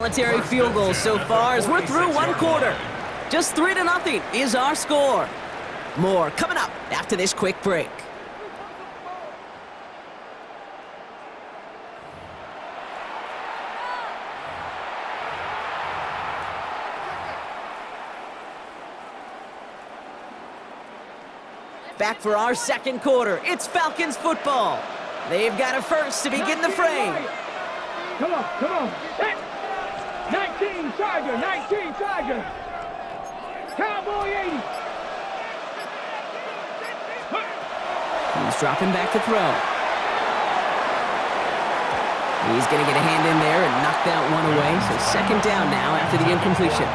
Military field goals so far as we're through one quarter. Just 3-0 is our score. More coming up after this quick break. Back for our second quarter. It's Falcons football. They've got a first to begin the frame. Come on, come on. 19 Charger, 19 Charger. Cowboy 80. He's dropping back to throw. He's going to get a hand in there and knock that one away. So second down now after the incompletion.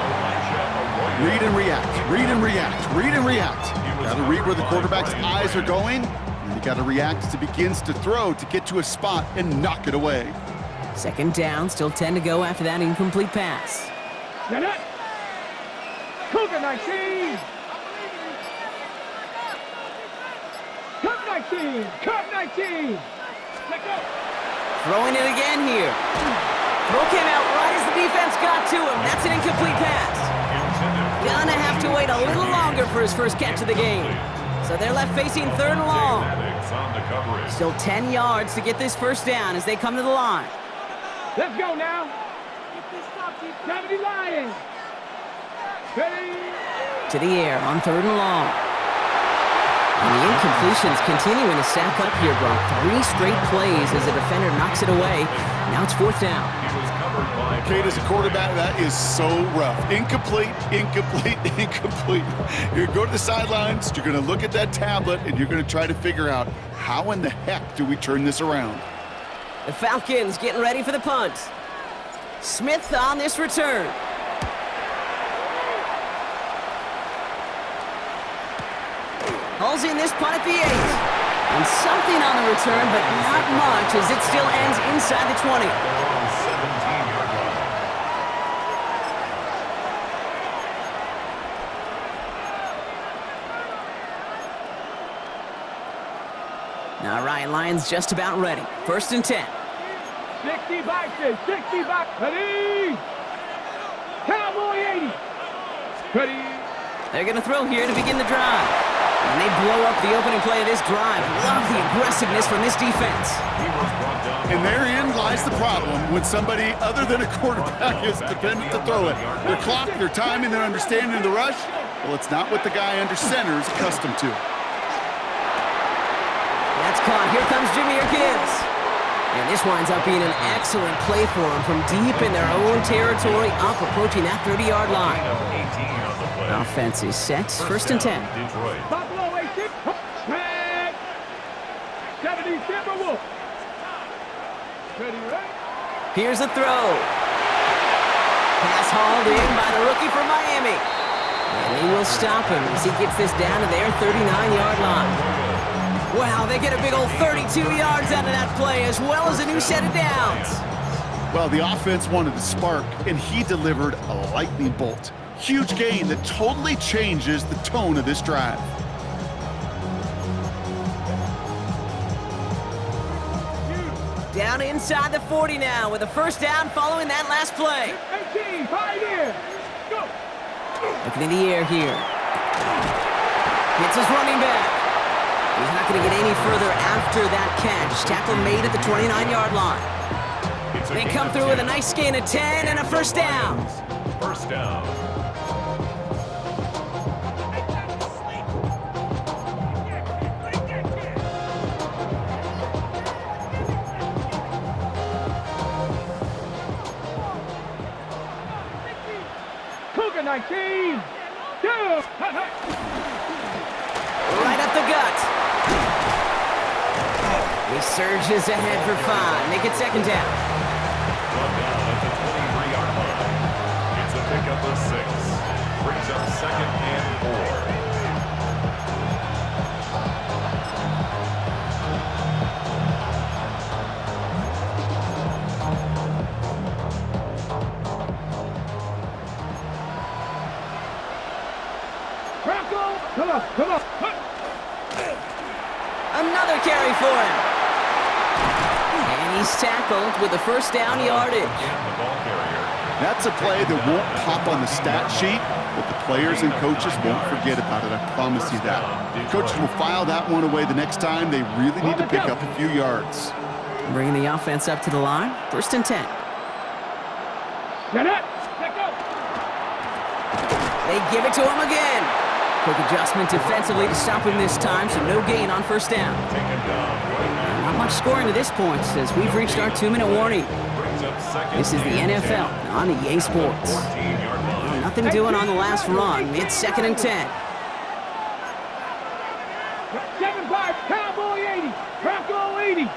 Read and react, read and react, read and react. Got to read where the quarterback's eyes are going, and you got to react as he begins to throw to get to a spot and knock it away. Second down, still 10 to go after that incomplete pass. Cougar 19. Cup 19. Cup 19. Let go. Throwing it again here. Throw came out right as the defense got to him. That's an incomplete pass. Gonna have to wait a little longer for his first catch of the game. So they're left facing third and long. Still 10 yards to get this first down as they come to the line. Let's go now. 70 Lions. Ready. To the air on third and long. And the incompletions continuing to stack up here, Brock. 3 straight plays as the defender knocks it away. Now it's fourth down. Kate, as a quarterback, that is so rough. Incomplete, incomplete, incomplete. You're going to go to the sidelines, you're going to look at that tablet, and you're going to try to figure out how in the heck do we turn this around. The Falcons getting ready for the punt. Smith on this return. Hauls in this punt at the 8. And something on the return, but not much as it still ends inside the 20. All right, Lions just about ready. First and 10. 60 boxes, 60 boxes. Ready. Cowboy 80. Ready. They're going to throw here to begin the drive. And they blow up the opening play of this drive. Love the aggressiveness from this defense. And therein lies the problem when somebody other than a quarterback is dependent to throw it. Their clock, their timing, their understanding of the rush, well, it's not what the guy under center is accustomed to. That's caught. Here comes Jimmy or Gibbs. And this winds up being an excellent play for them from deep in their own territory, up approaching that 30-yard line. Offense is set. First and 10. Buffalo 86. 70 Timberwolves. Ready, right? Here's a throw. Pass hauled in by the rookie from Miami. And they will stop him as he gets this down to their 39-yard line. Wow, they get a big old 32 yards out of that play, as well as a new set of downs. Well, the offense wanted to spark, and he delivered a lightning bolt. Huge gain that totally changes the tone of this drive. Down inside the 40 now with a first down following that last play. 18, Pioneer. Go. Looking in the air here. Hits his running back. He's not going to get any further after that catch. Tackle made at the 29-yard line. They come through with a nice gain of 10 and a first down. First down. Cougar 19. Right up the gut. He surges ahead for 5. Make it second down. One down at the 23-yard line. It's a pickup of 6. Brings up second and 4. Come on, come on. Another carry for him. And he's tackled with the first down yardage. The ball carrier. That's a play that won't pop on the stat sheet, but the players and coaches won't forget about it. I promise you that. Coaches will file that one away the next time. They really need to pick up a few yards. Bringing the offense up to the line. 1st and 10. Set up. Let go. They give it to him again. Quick adjustment defensively to stop him this time, so no gain on 1st down. Not much scoring to this point, as we've reached our 2-minute warning. This is the NFL on EA Sports. Nothing doing on the last run. It's 2nd and 10. 7-5, Cowboy 80, Bronco 80.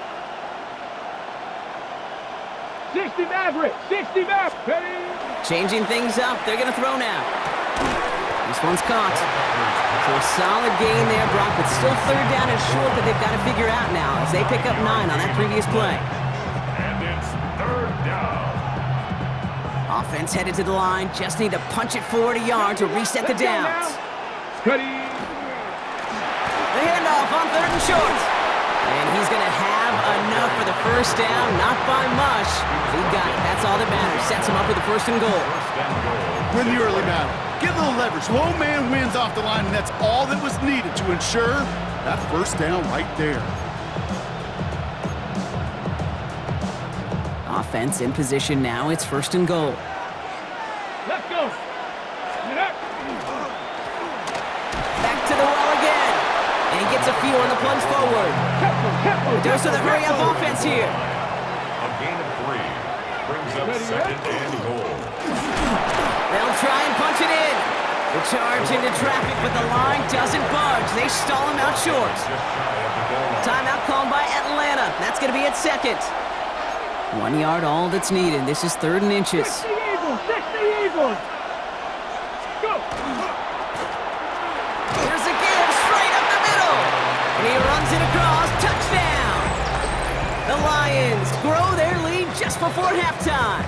60 Maverick, 60 Maverick. Ready? Changing things up. They're going to throw now. This one's caught. So a solid gain there, Brock, but still 3rd down and short that they've got to figure out now as they pick up 9 on that previous play. And it's 3rd down. Offense headed to the line. Just need to punch it forward a yard to reset the downs. Cuddy. The handoff on 3rd and short. And he's going to have enough for the 1st down. Not by much. He got it. That's all that matters. Sets him up with the 1st and goal. Win the early battle. Get a little leverage. Low man wins off the line, and that's all that was needed to ensure that 1st down right there. Offense in position now. It's 1st and goal. Let's go. Get up. Back to the well again. And he gets a feel on the plunge forward. Dose of the hurry-up offense here. A gain of 3 brings up 2nd and goal. They'll try and punch it in. The charge into traffic, but the line doesn't budge. They stall him out short. Timeout called by Atlanta. That's going to be at 2nd. 1 yard, all that's needed. This is 3rd and inches. 60 Eagles, 60 Eagles. Go. Here's a give straight up the middle. And he runs it across. Touchdown. The Lions grow their lead just before halftime.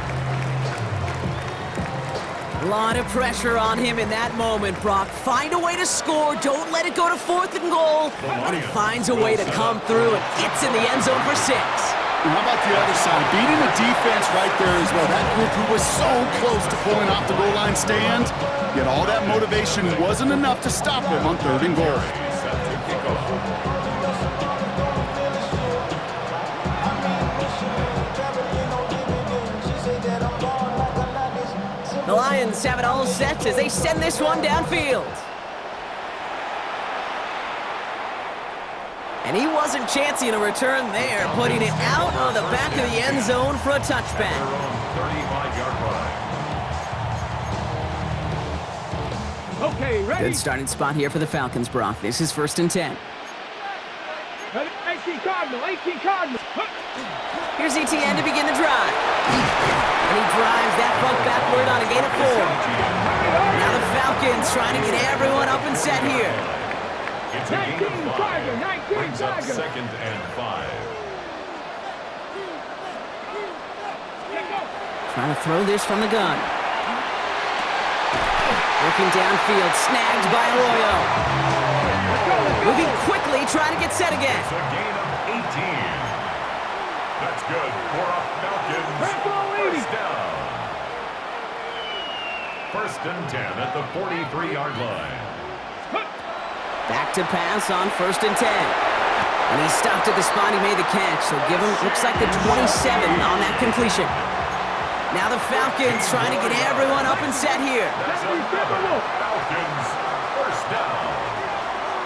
A lot of pressure on him in that moment, Brock. Find a way to score. Don't let it go to 4th and goal. And he finds a way to come through and gets in the end zone for 6. And how about the other side? Beating the defense right there as well. That group who was so close to pulling off the goal line stand, yet all that motivation wasn't enough to stop him on 3rd and goal. The Lions have it all set as they send this one downfield. And he wasn't chancing a return there, putting it out on the back of the end zone for a touchback. 35-yard line. Okay, ready? Good starting spot here for the Falcons, Brock. This is 1st and 10. Ready? 18 Cardinal, 18 Cardinal. Here's ETN to begin the drive. And he drives that puck backward on a gain of 4. Now the Falcons trying to get everyone up and set here. It's a gain of 5. Brings up 2nd and 5. Trying to throw this from the gun. Working downfield, snagged by Arroyo. Moving quickly, trying to get set again. It's a gain of 18. That's good for a Falcons 1st down. 1st and 10 at the 43-yard line. Back to pass on 1st and 10. And he stopped at the spot he made the catch, so give him, looks like the 27 on that completion. Now the Falcons trying to get everyone up and set here. That's a Falcons 1st down.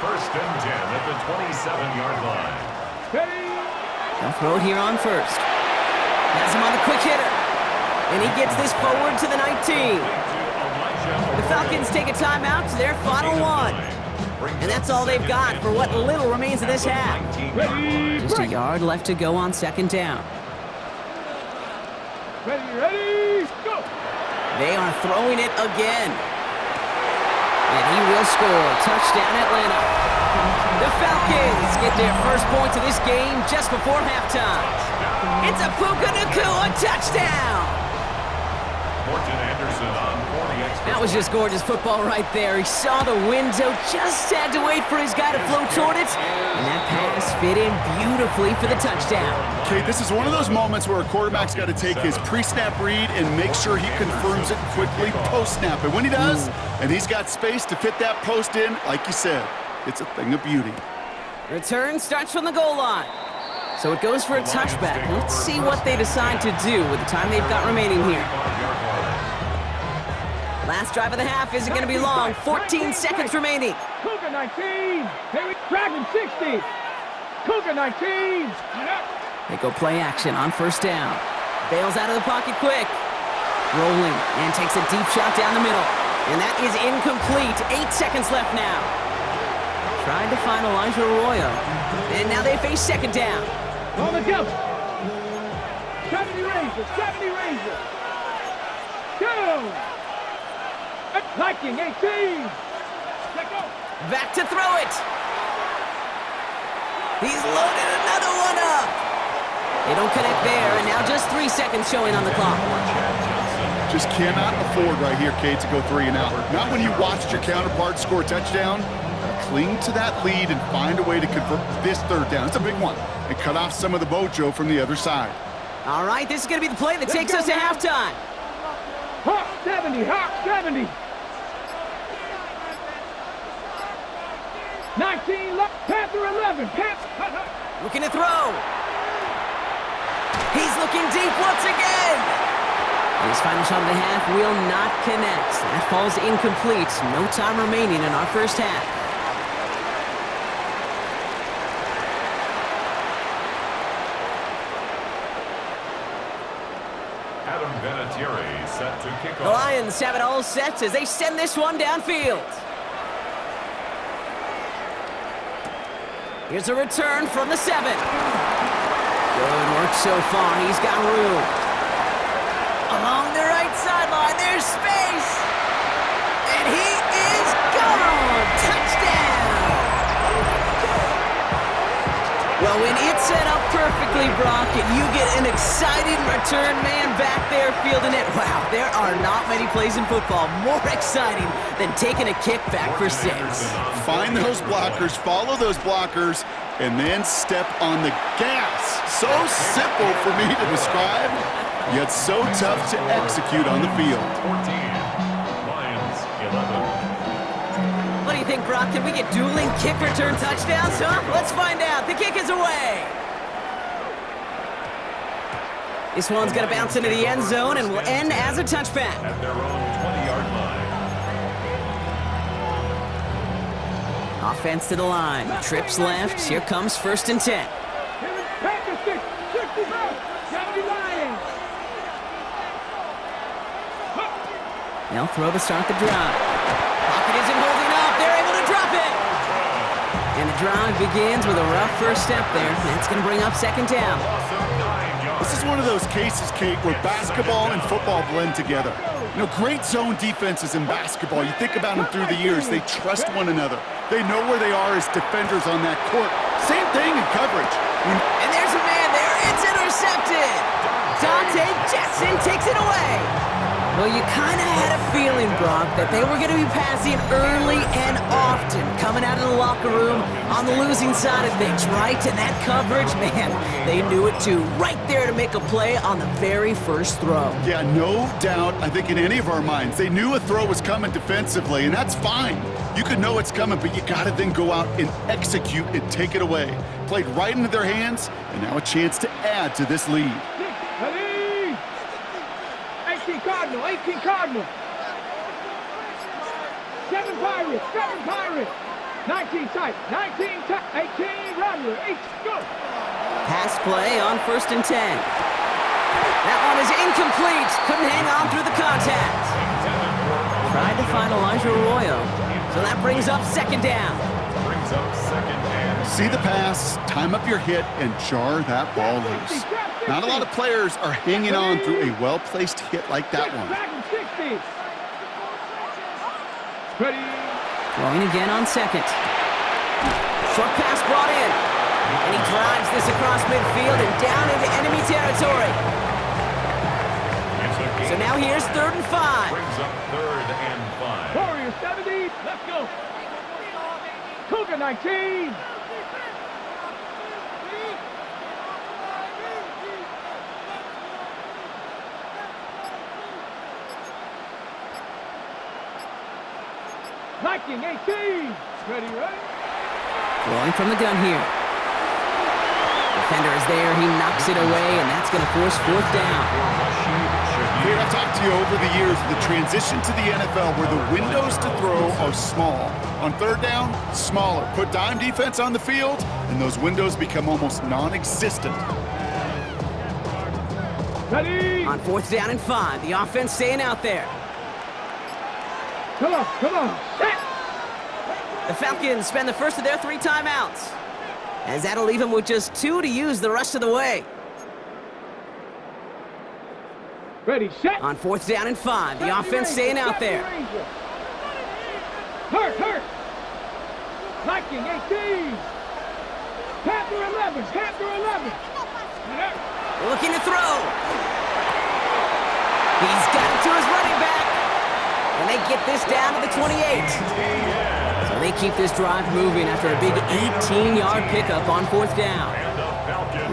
1st and 10 at the 27-yard line. They'll throw it here on 1st. Has him on the quick hitter. And he gets this forward to the 19. The Falcons take a timeout to their final 1. And that's all they've got for what little remains of this half. Just a yard left to go on 2nd down. Ready, go! They are throwing it again. And he will score. Touchdown, Atlanta. The Falcons get their first points of this game just before halftime. It's a Puka Nacua touchdown. Morton Anderson on That was just gorgeous football right there. He saw the window, just had to wait for his guy to float toward it, and that pass fit in beautifully for the touchdown. Okay, this is one of those moments where a quarterback's got to take his pre-snap read and make sure he confirms it quickly post-snap. And when he does, and he's got space to fit that post in, like you said, it's a thing of beauty. Return starts from the goal line. So it goes for a touchback. Let's see what they decide to do with the time they've got remaining here. Last drive of the half isn't going to be long. 14 seconds remaining. Cougar 19. Dragon 60. Cougar 19. They go play action on first down. Bails out of the pocket quick. Rolling and takes a deep shot down the middle. And that is incomplete. 8 seconds left now. Tried to find Elijah Arroyo. And now they face second down. On the go. 70 Razor. 70 Razor. Go. Viking 18. Back to throw it. He's loaded another one up. They don't connect there, and now just 3 seconds showing on the clock. Just cannot afford right here, Kate, to go 3 and out. Not when you watched your counterpart score a touchdown. Cling to that lead and find a way to convert this third down. It's a big one. And cut off some of the mojo from the other side. All right, this is going to be the play that takes us to halftime. Hawk 70. Hawk 70. 19 left. Panther 11. Panther. Looking to throw. He's looking deep once again. And his final shot of the half will not connect. That falls incomplete. No time remaining in our first half. Set to kick off. The Lions have it all set as they send this one downfield. Here's a return from the 7. Good work so far. He's got room. Along the right sideline, there's space. And he is gone. Touchdown. Well, when it's set up perfectly, Brock, and you get an exciting return man back there fielding it, wow, there are not many plays in football more exciting than taking a kick back for 6. Find those blockers, follow those blockers, and then step on the gas. So simple for me to describe, yet so tough to execute on the field. 14, Lions 11. What do you think, Brock? Can we get dueling kick return touchdowns, huh? Let's find out. The kick is away. This one's going to bounce into the end zone and will end as a touchback. At their own 20-yard line. Offense to the line. Trips left. Here comes 1st and 10. Panther 65. 70 Lions. They'll throw to start the drive. Pocket isn't holding up. They're able to drop it. And the drive begins with a rough first step there. That's going to bring up second down. This is one of those cases, Kate, where basketball and football blend together. You know, great zone defenses in basketball. You think about them through the years. They trust one another. They know where they are as defenders on that court. Same thing in coverage. And there's a man there. It's intercepted. Dante Jackson takes it away. Well, you kind of had a feeling, Brock, that they were going to be passing early and often, coming out of the locker room on the losing side of things, right? And that coverage, man, they knew it too. Right there to make a play on the very first throw. Yeah, no doubt, I think in any of our minds, they knew a throw was coming defensively, and that's fine. You could know it's coming, but you got to then go out and execute and take it away. Played right into their hands, and now a chance to add to this lead. 18 Cardinal, 18 Cardinal. 7 Pirates, 7 Pirates. 19 tight, 19 tight, 18 Runner, 8, go. Pass play on 1st and 10. That one is incomplete. Couldn't hang on through the contact. Tried to find Elijah Arroyo. So that brings up second down. Brings up second and See the pass, time up your hit, and jar that ball loose. Not a lot of players are hanging on through a well-placed hit like that one. Ready. Throwing again on second. Short pass brought in. And he drives this across midfield and down into enemy territory. So now here's 3rd and 5. Brings up 3rd and 5. Warriors 70. Let's go. Cougar 19. Viking 18. Ready, ready. Throwing from the gun here. Defender is there. He knocks it away, and that's going to force 4th down. Here, I've talked to you over the years, the transition to the NFL where the windows to throw are small. On 3rd down, smaller. Put dime defense on the field, and those windows become almost non-existent. Ready. On 4th down and 5, the offense staying out there. Come on, come on. Set. The Falcons spend the first of their 3 timeouts, as that'll leave them with just 2 to use the rest of the way. Ready, set. On 4th down and 5, the offense staying out there. Hurt. Viking 18. Panther 11. Looking to throw. He's got it to his running back. And they get this down to the 28. So they keep this drive moving after a big 18-yard pickup on 4th down.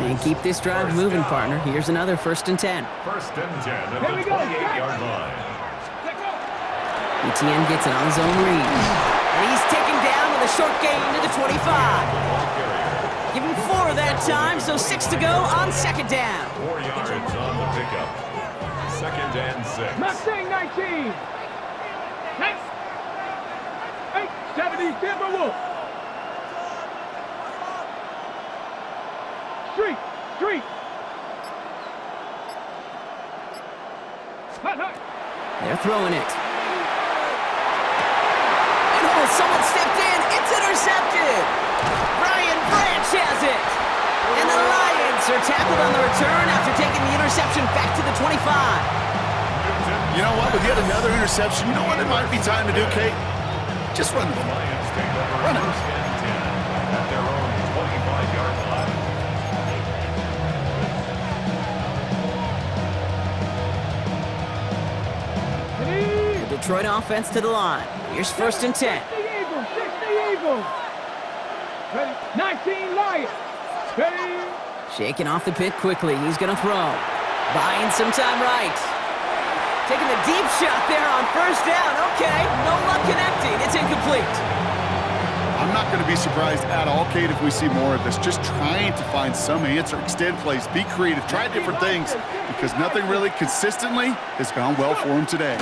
And keep this drive moving, partner. Here's another 1st and 10. 1st and 10 at the 28-yard line. ETN gets it on his own read. And he's taken down with a short gain to the 25. Give him 4 that time, so 6 to go on 2nd down. 4 yards on the pickup. 2nd and 6. Mustang 19. 870 Timberwolves. Street. Hut. They're throwing it. And oh, someone stepped in. It's intercepted. Brian Branch has it. And the Lions are tackled on the return after taking the interception back to the 25. You know what? With yet another interception, you know what it might be time to do, Kate? Just run the ball. Lions take over Run it. 1st and 10 at their own 25-yard line. The Detroit offense to the line. Here's 1st and 10. 60 Eagles. Ready. 19 Lions. Ready. Shaking off the pit quickly. He's going to throw. Buying some time right. Taking the deep shot there on 1st down. Okay, no luck connecting. It's incomplete. I'm not going to be surprised at all, Kate, if we see more of this. Just trying to find some answer, extend plays, be creative, try different things, because nothing really consistently has gone well for him today.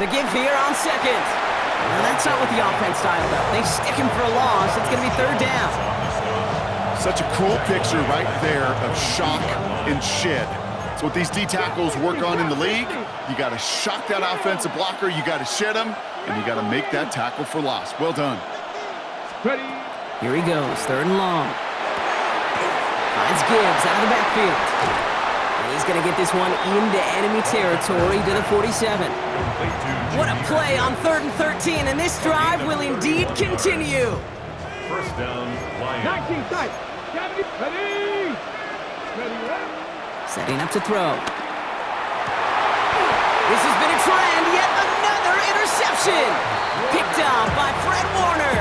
The give here on 2nd. Well, that's not what the offense styled up. They stick him for a loss. It's going to be 3rd down. Such a cool picture right there of shock and shed. It's what these D tackles work on in the league. You got to shock that offensive blocker, you got to shed him, and you got to make that tackle for loss. Well done. Ready. Here he goes, 3rd and long. Finds Gibbs out of the backfield. And he's going to get this one into enemy territory to the 47. What a play on 3rd and 13, and this drive will indeed continue. 1st down, Lions. 19 tight. Ready. Setting up to throw. This has been a trend, yet another interception. Picked off by Fred Warner.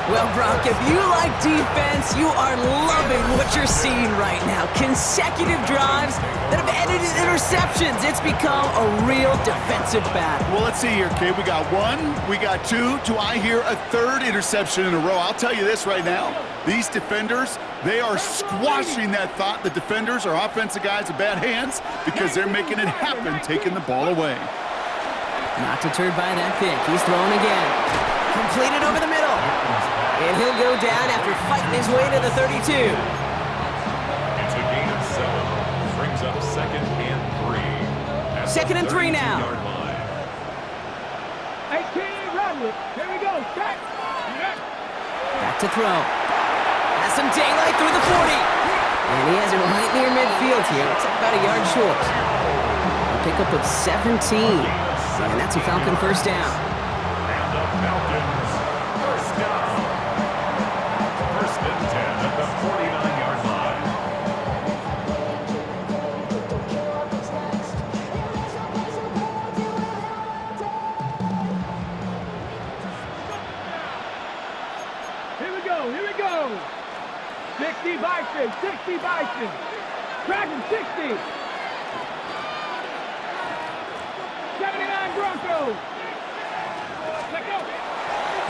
Well, Brock, if you like defense, you are loving what you're seeing right now. Consecutive drives that have ended in interceptions. It's become a real defensive battle. Well, let's see here, Kate. We got 1, we got 2. Do I hear a 3rd interception in a row? I'll tell you this right now. These defenders, they are squashing that thought. The defenders are offensive guys with bad hands because they're making it happen, taking the ball away. Not deterred by that pick. He's throwing again. Completed over the middle. And he'll go down after fighting his way to the 32. It's a gain of 7. Brings up 2nd and 3. 2nd and 3 now. 18 Roderick. Here we go. Back. Back to throw. Has some daylight through the 40. And he has it right near midfield here. It's about a yard short. A pickup of 17. And that's a Falcon 1st down. And the Falcons 1st down. 1st and 10 at the 49-yard line. 79 Broncos. Let go.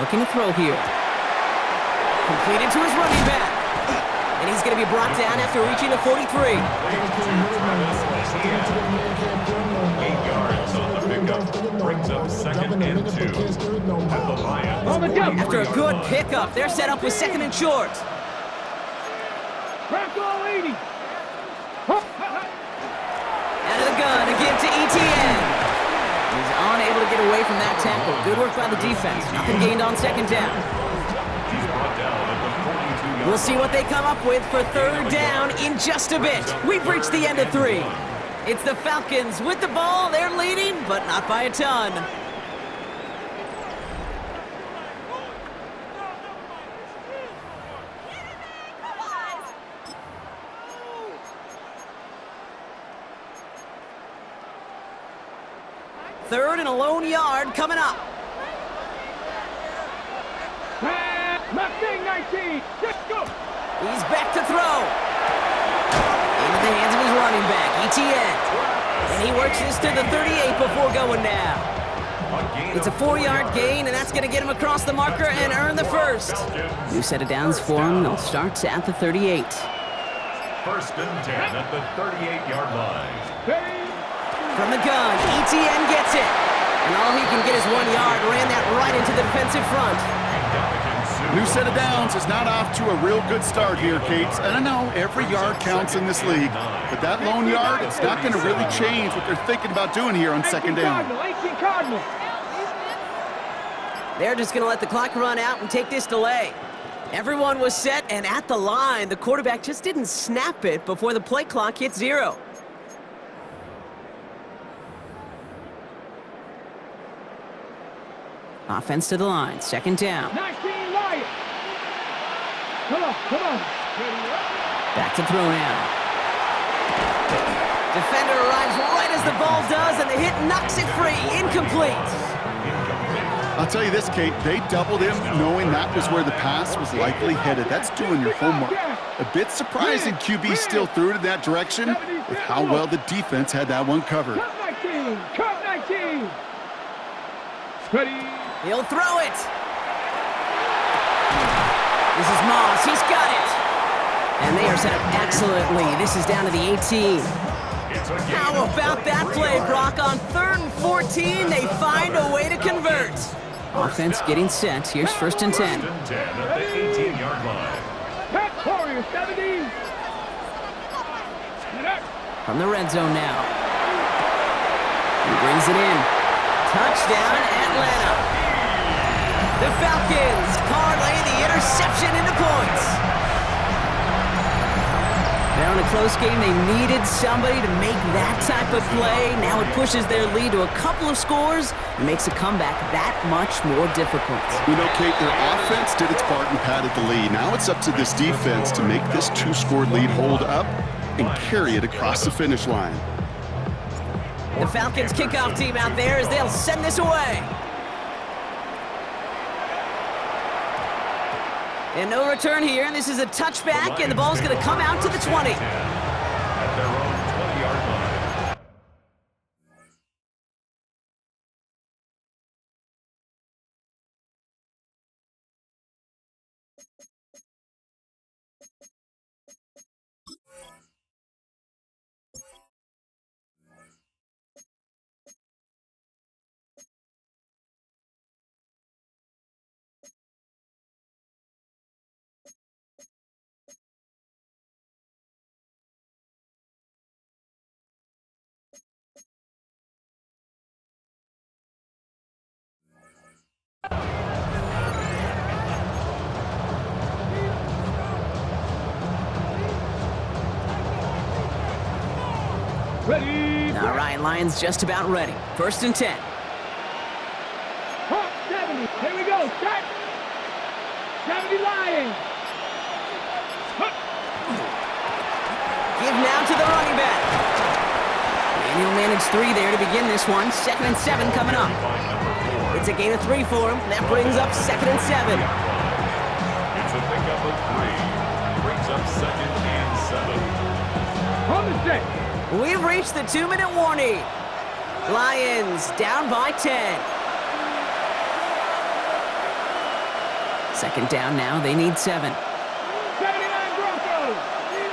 Looking to throw here. Completed to his running back. And he's going to be brought down after reaching the 43. 8 yards on the pickup. Brings up second and 2. At the Lions. On the jump. After a good pickup, they're set up with second and short. Bronco 80. Out of the gun to give to ETN. He's unable to get away from that tackle. Good work by the defense. Nothing gained on second down. He's brought down at the 42-yard. We'll see what they come up with for third down in just a bit. We've reached the end of 3. It's the Falcons with the ball. They're leading, but not by a ton. Third and a lone yard coming up. Mustang 19. Let's go. He's back to throw. Into the hands of his running back, ETN. And he works this to the 38 before going down. It's a 4-yard gain, and that's going to get him across the marker and earn the first. New set of downs for him. They'll start at the 38. First and 10 at the 38-yard line. From the gun, ETN gets it. And all he can get is 1 yard. Ran that right into the defensive front. New set of downs is not off to a real good start here, Cates. And I know every yard counts in this league, but that lone yard, it's not going to really change what they're thinking about doing here on second down. 18 Cardinal. They're just going to let the clock run out and take this delay. Everyone was set and at the line. The quarterback just didn't snap it before the play clock hit 0. Offense to the line, second down. 19 Lions. Come on. Back to throw now. Defender arrives right as the ball does, and the hit knocks it free. Incomplete. I'll tell you this, Kate, they doubled him knowing that was where the pass was likely headed. That's doing your homework. A bit surprising QB still threw it in that direction with how well the defense had that one covered. Cut 19. Ready. He'll throw it. This is Moss. He's got it. And they are set up excellently. This is down to the 18. How about that play, Brock? On 3rd and 14, they find a way to convert. Offense getting set. Here's first and 10. First and 10 at the 18-yard line. Pat Warrior 70. From the red zone now. He brings it in. Touchdown, Atlanta. The Falcons parlay the interception into points. Now in a close game, they needed somebody to make that type of play. Now it pushes their lead to a couple of scores and makes a comeback that much more difficult. You know, Kate, their offense did its part and padded the lead. Now it's up to this defense to make this 2-score lead hold up and carry it across the finish line. The Falcons kickoff team out there as they'll send this away. And no return here, and this is a touchback, and the ball's going to come out to the 20. At their own 20-yard line. Ready. All right, Lions just about ready. First and 10. Hawk 70. Here we go. Start. 70 Lions. Give now to the running back. And he'll manage 3 there to begin this one. 2nd and 7 coming up. It's a gain of 3 for him. That brings up 2nd and 7. It's a pickup of 3. Brings up 2nd and 7. On the set. We've reached the 2-minute warning. Lions down by 10. Second down now, they need 7. 79 Broncos.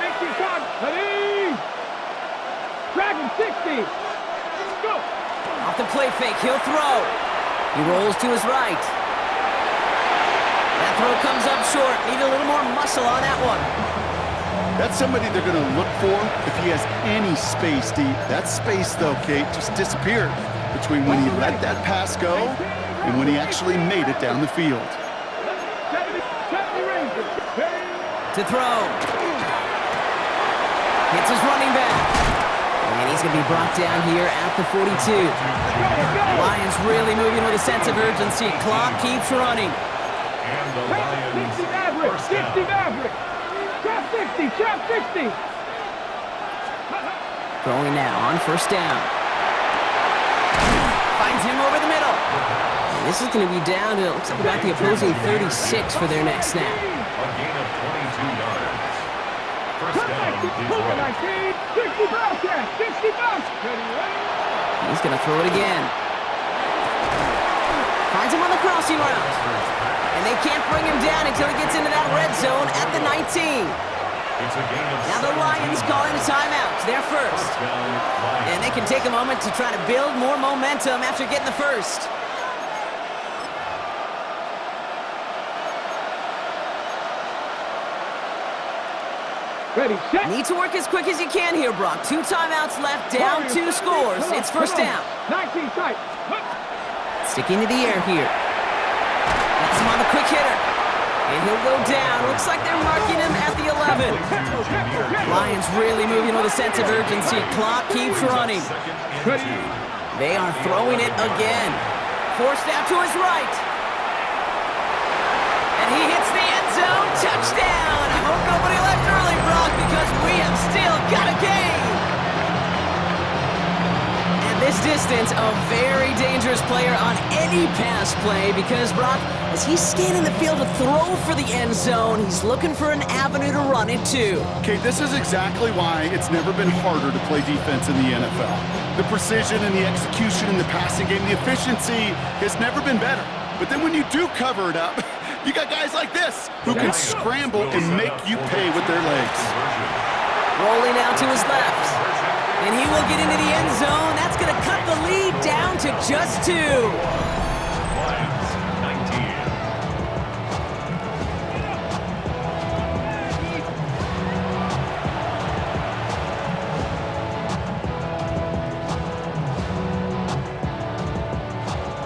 18 Cox. Ready. Dragon 60. Go. Off the play fake, he'll throw. He rolls to his right. That throw comes up short. Need a little more muscle on that one. That's somebody they're going to look for if he has any space deep. That space, though, Kate, just disappeared between when he let that pass go and when he actually made it down the field. 70 Rangers. To throw. Hits his running back. And he's going to be brought down here at the 42. Lions really moving with a sense of urgency. Clock keeps running. And the Lions 60 Maverick. first 60 down. Maverick. Trap 60. Trap 60. Throwing now on first down. Finds him over the middle. And this is going to be down to, looks like about the opposing 36 for their next snap. A gain of 22 yards. First down, Detroit. 60 Bobcats. 60 Bobcats. He's going to throw it again. Finds him on the crossing route. And they can't bring him down until he gets into that red zone at the 19. It's a gain of Now the 17. Lions calling a timeout. They're first. First down, Lions. And they can take a moment to try to build more momentum after getting the first. Ready, set. Need to work as quick as you can here, Brock. 2 timeouts left, down 2 scores. It's first down. 19 tight. Sticking to the air here. That's him on the quick hitter. And he'll go down. Looks like they're marking him at the 11. Lions really moving with a sense of urgency. Clock keeps running. Second and 2. They are throwing it again. Forced out to his right. And he hits the end zone. Touchdown. I hope nobody left early, Brock, because we have still got a game. And this distance, a very dangerous player on any pass play because, Brock, as he's scanning the field to throw for the end zone, he's looking for an avenue to run it to. Kate, this is exactly why it's never been harder to play defense in the NFL. The precision and the execution in the passing game, the efficiency has never been better. But then when you do cover it up, you got guys like this who can scramble and make you pay with their legs. Rolling out to his left. And he will get into the end zone. That's going to cut the lead down to just 2. Lions 19.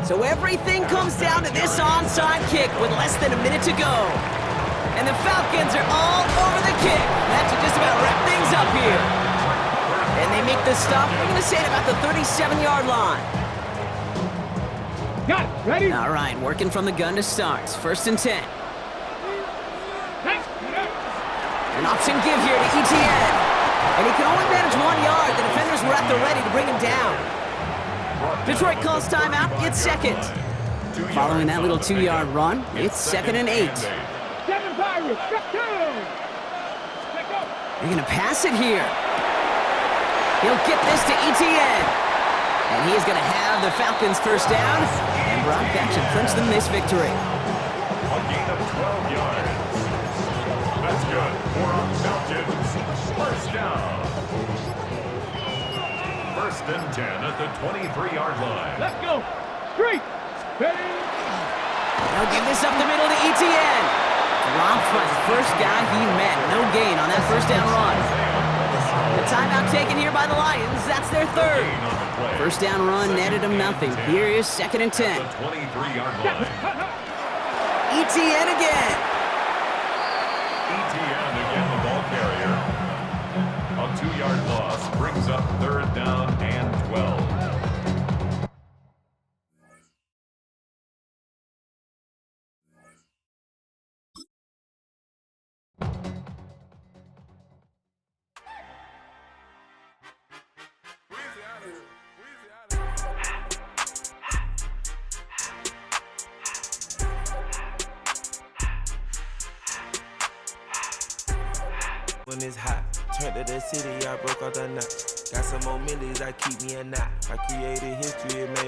So everything comes down to this onside kick with less than a minute to go. And the Falcons are all over the kick. That should just about wrap things up here. And they make the stop. We're going to say at about the 37-yard line. Got it. Ready? All right, working from the gun to start. First and 10. An option give here to Etienne. And he can only manage 1 yard. The defenders were at the ready to bring him down. Detroit calls timeout. It's second. Following that little 2-yard run, it's second and 8. 7 Pirates. Got 2. They're going to pass it here. He'll get this to Etienne. And he is going to have the Falcons first down. And Brock, that should clinch them this victory. A gain of 12 yards. That's good for our Falcons. First down. First and 10 at the 23-yard line. Let's go. Straight. Ready? They'll give this up the middle to Etienne. Dropped by the first guy he met. No gain on that first down run. The timeout taken here by the Lions. That's their third. First down run netted them nothing. Here is second and 10. The 23-yard line. Etienne again. Etienne again, the ball carrier. A 2-yard loss brings up third down and 12. When it's hot, turned to the city, I broke all the nuts. Got some more millies that keep me a knot. I created history, it made